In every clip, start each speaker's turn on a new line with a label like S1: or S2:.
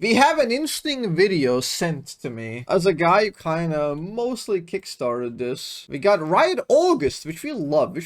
S1: We have an interesting video sent to me as a guy who kind of mostly kickstarted this. We got Riot August, which we love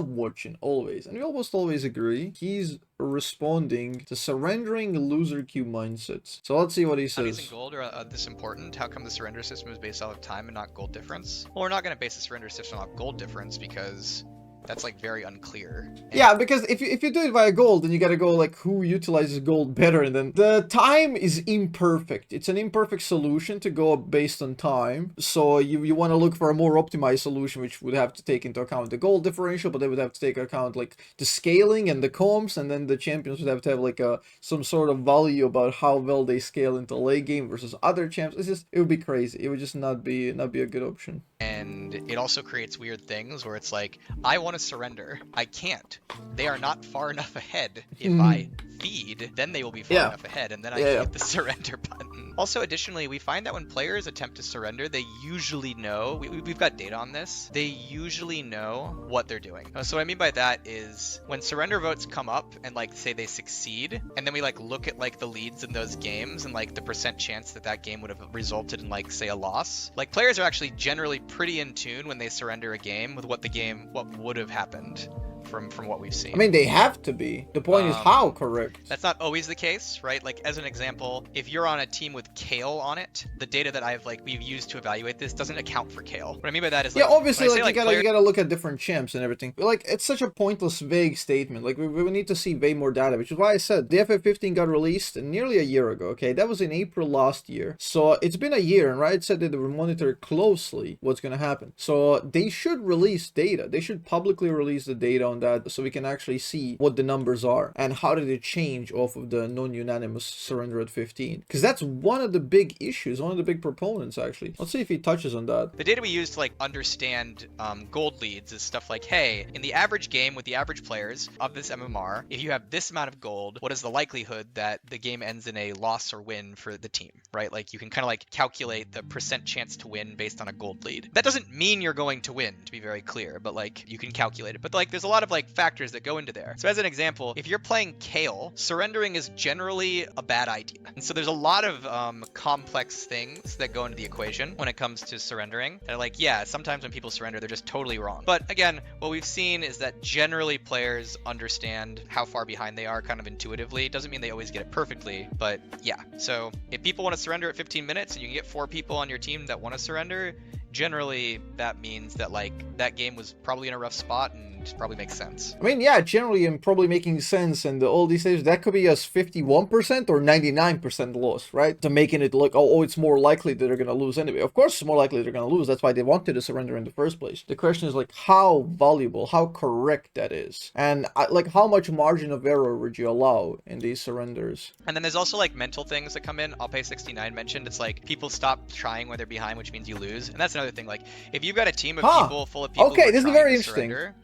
S1: watching always, and we almost always agree. He's responding to surrendering loser queue mindsets. So let's see what he says.
S2: Isn't gold are this important? How come the surrender system is based off of time and not gold difference? Well, we're not going to base the surrender system off gold difference because that's like very unclear.
S1: Yeah, because if you do it via gold, then you gotta go like who utilizes gold better, and then the time is imperfect. It's an imperfect solution to go based on time. So you want to look for a more optimized solution, which would have to take into account the gold differential, but they would have to take into account like the scaling and the comps, and then the champions would have to have like some sort of value about how well they scale into late game versus other champs. It would be crazy. It would just not be a good option.
S2: And it also creates weird things where it's like, I want to surrender. I can't. They are not far enough ahead. If I feed, then they will be far enough ahead, and then I can hit the surrender button. Also, additionally, we find that when players attempt to surrender, they usually know, we've got data on this, they usually know what they're doing. So what I mean by that is when surrender votes come up and like say they succeed, and then we like look at like the leads in those games and like the percent chance that that game would have resulted in like say a loss, like players are actually generally pretty in tune when they surrender a game with what would have happened from what we've seen.
S1: I mean, they have to be. The point is how correct.
S2: That's not always the case, right? Like as an example, if you're on a team with Kale on it, the data that we've used to evaluate this doesn't account for Kale. What I mean by that is like,
S1: obviously like you gotta look at different champs and everything. But, like it's such a pointless, vague statement. Like we need to see way more data, which is why I said the FF15 got released nearly a year ago. Okay, that was in April last year. So it's been a year, and Riot said that they would monitor closely what's gonna happen. So they should release data. They should publicly release the data on that, so we can actually see what the numbers are and how did it change off of the non-unanimous surrender at 15, because that's one of the big issues, one of the big proponents actually. Let's see if he touches on that.
S2: The data we use to like understand gold leads is stuff like, hey, in the average game with the average players of this MMR, if you have this amount of gold, what is the likelihood that the game ends in a loss or win for the team, right? Like you can kind of like calculate the percent chance to win based on a gold lead. That doesn't mean you're going to win, to be very clear, but like you can calculate it. But like there's a lot of like factors that go into there. So as an example, if you're playing Kale, surrendering is generally a bad idea. And so there's a lot of complex things that go into the equation when it comes to surrendering. They're like, yeah, sometimes when people surrender, they're just totally wrong. But again, what we've seen is that generally players understand how far behind they are kind of intuitively. It doesn't mean they always get it perfectly, but yeah. So if people want to surrender at 15 minutes and you can get 4 people on your team that want to surrender, generally that means that like that game was probably in a rough spot and probably makes sense.
S1: I mean, yeah, generally I'm probably making sense, and all these things that could be as 51% or 99% loss, right? To making it look, oh, it's more likely that they're gonna lose anyway. Of course it's more likely they're gonna lose. That's why they wanted to surrender in the first place. The question is like how valuable, how correct that is, and like how much margin of error would you allow in these surrenders.
S2: And then there's also like mental things that come in. I'll pay 69 mentioned. It's like people stop trying when they're behind, which means you lose. And that's another thing. Like if you've got a team of people full of people,
S1: okay,
S2: who
S1: this is very interesting.
S2: Surrender,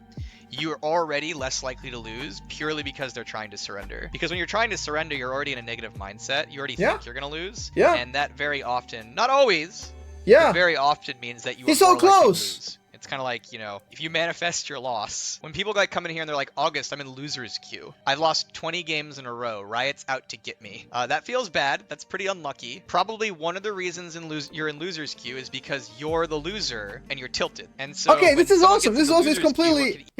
S2: you're already less likely to lose purely because they're trying to surrender. Because when you're trying to surrender, you're already in a negative mindset. You already think you're going to lose.
S1: Yeah.
S2: And that very often, not always,
S1: but
S2: very often means that you are
S1: he's so
S2: more likely to
S1: close.
S2: lose. It's kind of like, you know, if you manifest your loss. When people like come in here and they're like, August, I'm in loser's queue. I've lost 20 games in a row. Riot's out to get me. That feels bad. That's pretty unlucky. Probably one of the reasons you're in loser's queue is because you're the loser and you're tilted. And so
S1: okay, this is awesome. This is also he's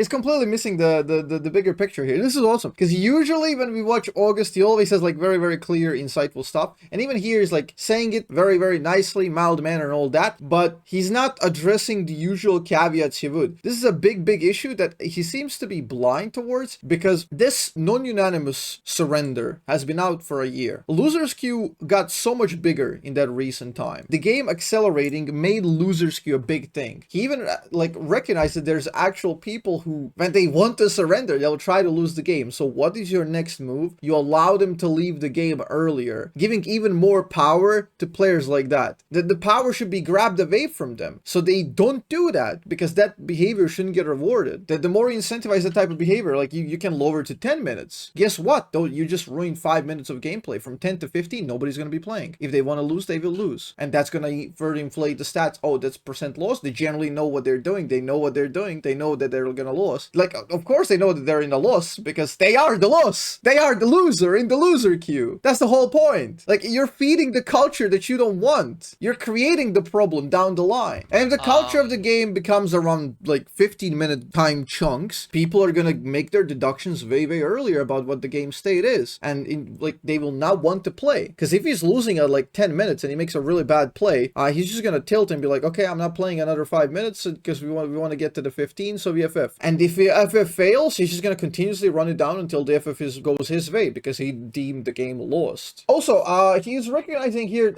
S1: completely missing the bigger picture here. This is awesome because usually when we watch August, he always has like very, very clear, insightful stuff, and even here he's like saying it very, very nicely, mild manner and all that, but he's not addressing the usual caveats he would. This is a big issue that he seems to be blind towards, because this non-unanimous surrender has been out for a year. Loser's queue got so much bigger in that recent time. The game accelerating made loser's queue a big thing. He even like recognized that there's actual people who, when they want to surrender, they'll try to lose the game. So what is your next move? You allow them to leave the game earlier, giving even more power to players like that. The power should be grabbed away from them, so they don't do that. that, because that behavior shouldn't get rewarded. The more you incentivize that type of behavior, like you can lower to 10 minutes. Guess what? Though you just ruined 5 minutes of gameplay. From 10 to 15, nobody's going to be playing. If they want to lose, they will lose. And that's going to further inflate the stats. Oh, that's percent loss. They generally know what they're doing. They know what they're doing. They know that they're going to lose. Like, of course they know that they're in the loss, because they are the loss. They are the loser in the loser queue. That's the whole point. Like, you're feeding the culture that you don't want. You're creating the problem down the line. And if the culture of the game becomes around like 15-minute time chunks, people are going to make their deductions way earlier about what the game state is. And like, they will not want to play. Because if he's losing at like 10 minutes and he makes a really bad play, he's just going to tilt and be like, okay, I'm not playing another 5 minutes because we want to get to the 15, so we FF. And if the FF fails, he's just going to continuously run it down until the FF goes his way, because he deemed the game lost. Also, he's recognizing here,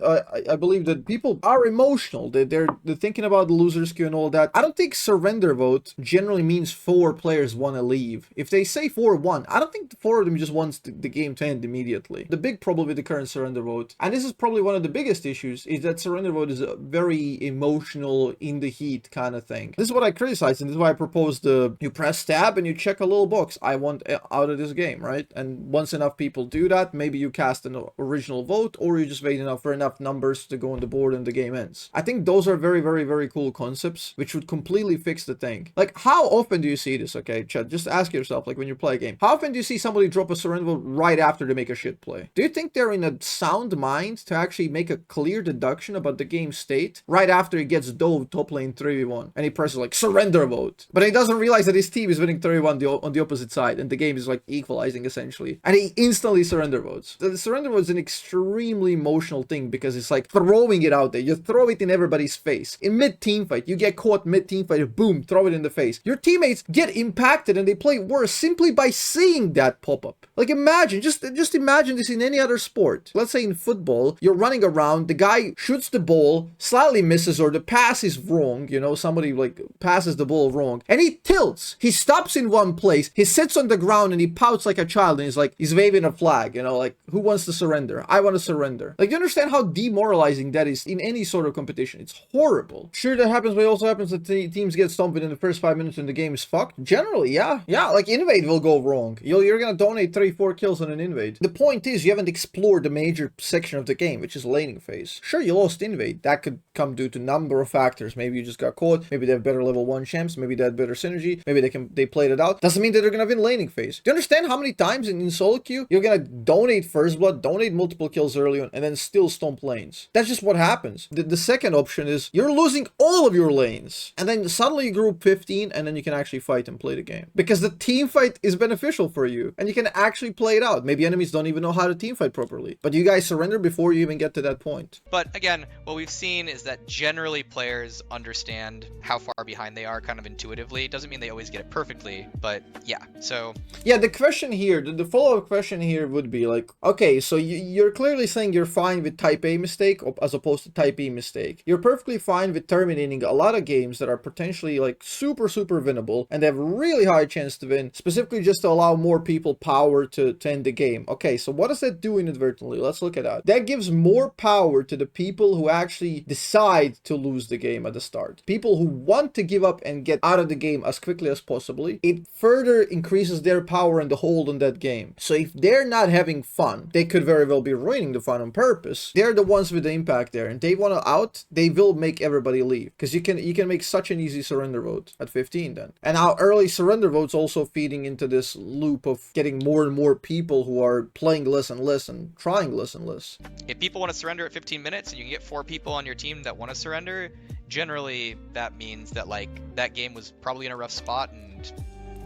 S1: I believe, that people are emotional. They're thinking about the losers queue and all that. I don't think surrender vote generally means 4 players want to leave. If they say 4-1, I don't think 4 of them just wants the game to end immediately. The big problem with the current surrender vote, and this is probably one of the biggest issues, is that surrender vote is a very emotional, in the heat kind of thing. This is what I criticize, and this is why I proposed you press tab and you check a little box. I want out of this game, right? And once enough people do that, maybe you cast an original vote, or you just wait for enough numbers to go on the board and the game ends. I think those are very cool concepts, which would completely fix the thing. Like, how often do you see this? Okay, chat, just ask yourself, like, when you play a game, how often do you see somebody drop a surrender vote right after they make a shit play? Do you think they're in a sound mind to actually make a clear deduction about the game state right after he gets dove top lane 3v1 and he presses like surrender vote, but he doesn't realize that his team is winning 3v1 on the opposite side and the game is like equalizing essentially, and he instantly surrender votes? The surrender vote is an extremely emotional thing, because it's like throwing it out there. You throw it in everybody's face. In mid-team fight, you get caught mid-team fight, boom, throw it in the face. Your teammates get impacted and they play worse simply by seeing that pop-up. Like, imagine, just imagine this in any other sport. Let's say in football, you're running around, the guy shoots the ball, slightly misses, or the pass is wrong, you know, somebody like passes the ball wrong, and he tilts. He stops in one place, he sits on the ground and he pouts like a child, and he's waving a flag, you know, like, who wants to surrender? I want to surrender. Like, you understand how demoralizing that is in any sort of competition? It's horrible. Sure, that happens, but it also happens that teams get stomped within the first 5 minutes and the game is fucked. Generally, yeah, like invade will go wrong. You're gonna donate 3-4 kills on an invade. The point is, you haven't explored the major section of the game, which is laning phase. Sure, you lost invade. That could come due to number of factors. Maybe you just got caught. Maybe they have better level 1 champs. Maybe they had better synergy. Maybe they played it out. Doesn't mean that they're gonna win laning phase. Do you understand how many times in solo queue you're gonna donate first blood, donate multiple kills early on, and then still stomp lanes? That's just what happens. The second option is you're losing all of your lanes, and then suddenly you group 15, and then you can actually fight and play the game, because the team fight is beneficial for you and you can actually play it out. Maybe enemies don't even know how to team fight properly, but you guys surrender before you even get to that point.
S2: But again, what we've seen is that generally players understand how far behind they are kind of intuitively. It doesn't mean they always get it perfectly, but yeah. So
S1: yeah, the question here, the follow-up question here would be like, okay, so you're clearly saying you're fine with type A mistake as opposed to type B mistake. You're perfectly fine with terminating a lot of games that are potentially like super winnable and they have a really high chance to win, specifically just to allow more people power to end the game. Okay, so what does that do inadvertently? Let's look at that. That gives more power to the people who actually decide to lose the game at the start. People who want to give up and get out of the game as quickly as possibly. It further increases their power and the hold on that game. So if they're not having fun, they could very well be ruining the fun on purpose. They're the ones with the impact there, and they want to out, they will make everybody leave, because you can make such an easy surrender vote at 15 then. And how early surrender votes also feeding into this loop of getting more and more people who are playing less and less and trying less and less.
S2: If people want to surrender at 15 minutes and you can get 4 people on your team that want to surrender, generally that means that like that game was probably in a rough spot and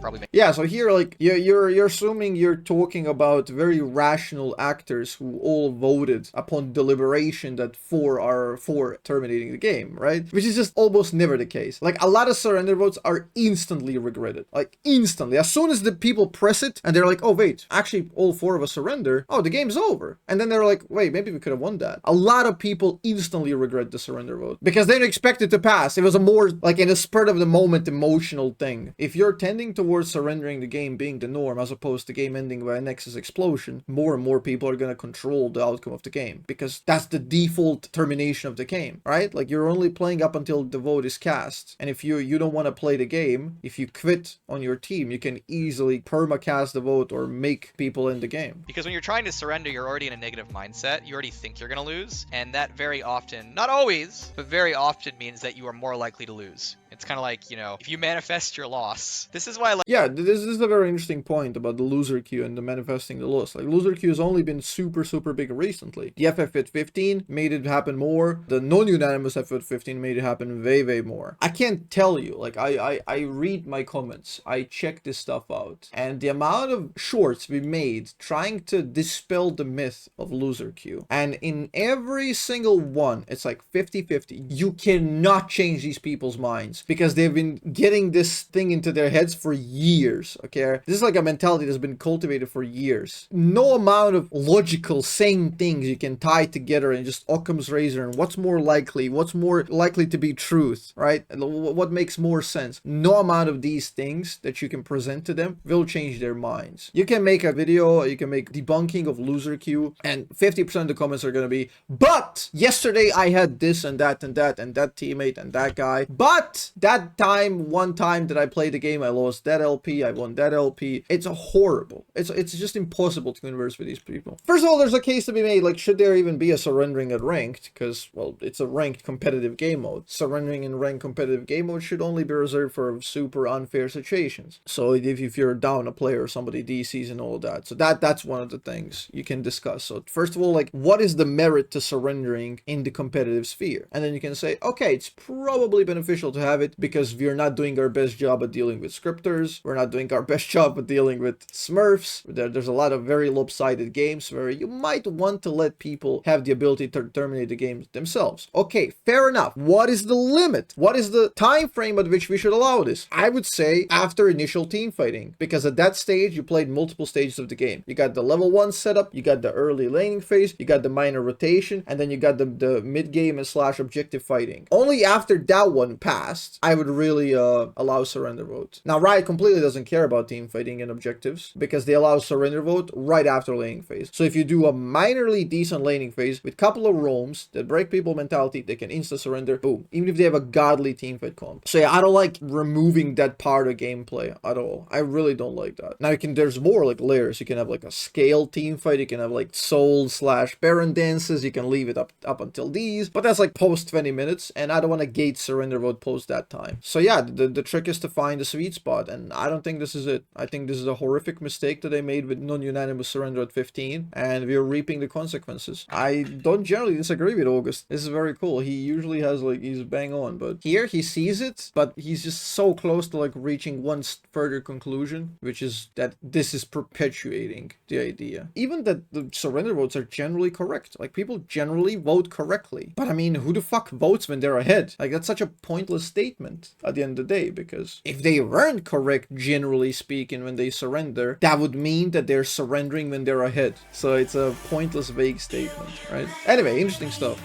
S2: probably.
S1: Yeah, so here, like, you're assuming you're talking about very rational actors who all voted upon deliberation that 4 are for terminating the game, right? Which is just almost never the case. Like, a lot of surrender votes are instantly regretted. Like, instantly. As soon as the people press it, and they're like, oh, wait, actually, all 4 of us surrender. Oh, the game's over. And then they're like, wait, maybe we could have won that. A lot of people instantly regret the surrender vote because they didn't expect it to pass. It was a more, like, in a spurt of the moment emotional thing. If you're tending towards towards surrendering the game being the norm as opposed to game ending by a Nexus explosion, more and more people are going to control the outcome of the game, because that's the default termination of the game, right? Like, you're only playing up until the vote is cast, and if you don't want to play the game, if you quit on your team, you can easily permacast the vote or make people in the game.
S2: Because when you're trying to surrender, you're already in a negative mindset. You already think you're going to lose, and that very often, not always, but very often means that you are more likely to lose. It's kind of like, you know, if you manifest your loss. This is why, like...
S1: Yeah, this is a very interesting point about the loser queue and the manifesting the loss. Like, loser queue has only been super big recently. The FF15 made it happen more. The non-unanimous FF15 made it happen way more. I can't tell you, like, I read my comments, I check this stuff out, and the amount of shorts we made trying to dispel the myth of loser queue, and in every single one, it's like 50-50. You cannot change these people's minds, because they've been getting this thing into their heads for years, okay? This is like a mentality that's been cultivated for years. No amount of logical, sane things you can tie together and just Occam's razor and what's more likely to be truth, right? What makes more sense? No amount of these things that you can present to them will change their minds. You can make a video, you can make debunking of loser queue, and 50% of the comments are going to be, but yesterday I had this and that and that and that teammate and that guy, but that time, one time that I played the game, I lost that LP, I won that LP. It's horrible. It's just impossible to converse with these people. First of all, there's a case to be made, like, should there even be a surrendering at ranked? Because, well, it's a ranked competitive game mode. Surrendering in ranked competitive game mode should only be reserved for super unfair situations. So if you're down a player, somebody DCs and all that. So that's one of the things you can discuss. So first of all, like, what is the merit to surrendering in the competitive sphere? And then you can say, okay, it's probably beneficial to have it because we're not doing our best job at dealing with scripters. We're not doing our best job at dealing with smurfs. There's a lot of very lopsided games where you might want to let people have the ability to terminate the game themselves. Okay, fair enough. What is the limit? What is the time frame at which we should allow this? I would say after initial team fighting, because at that stage you played multiple stages of the game. You got the level 1 setup, you got the early laning phase, you got the minor rotation, and then you got the mid game and / objective fighting. Only after that one passed, I would really allow surrender vote. Now, Riot completely doesn't care about team fighting and objectives because they allow surrender vote right after laning phase. So if you do a minorly decent laning phase with a couple of roams that break people mentality, they can insta surrender, boom, even if they have a godly team fight comp. So yeah, I don't like removing that part of gameplay at all. I really don't like that. Now there's more like layers. You can have like a scale team fight, you can have like soul / baron dances, you can leave it up until these, but that's like post 20 minutes, and I don't want to gate surrender vote post that time. So yeah, the trick is to find the sweet spot, and I don't think this is it. I think this is a horrific mistake that they made with non-unanimous surrender at 15, and we're reaping the consequences. I don't generally disagree with August. This is very cool. He usually has like, he's bang on, but here he sees it, but he's just so close to like reaching one further conclusion, which is that this is perpetuating the idea. Even that the surrender votes are generally correct. Like, people generally vote correctly. But I mean, who the fuck votes when they're ahead? Like, that's such a pointless statement at the end of the day, because if they weren't correct, generally speaking, when they surrender, that would mean that they're surrendering when they're ahead. So it's a pointless, vague statement, right? Anyway, interesting stuff.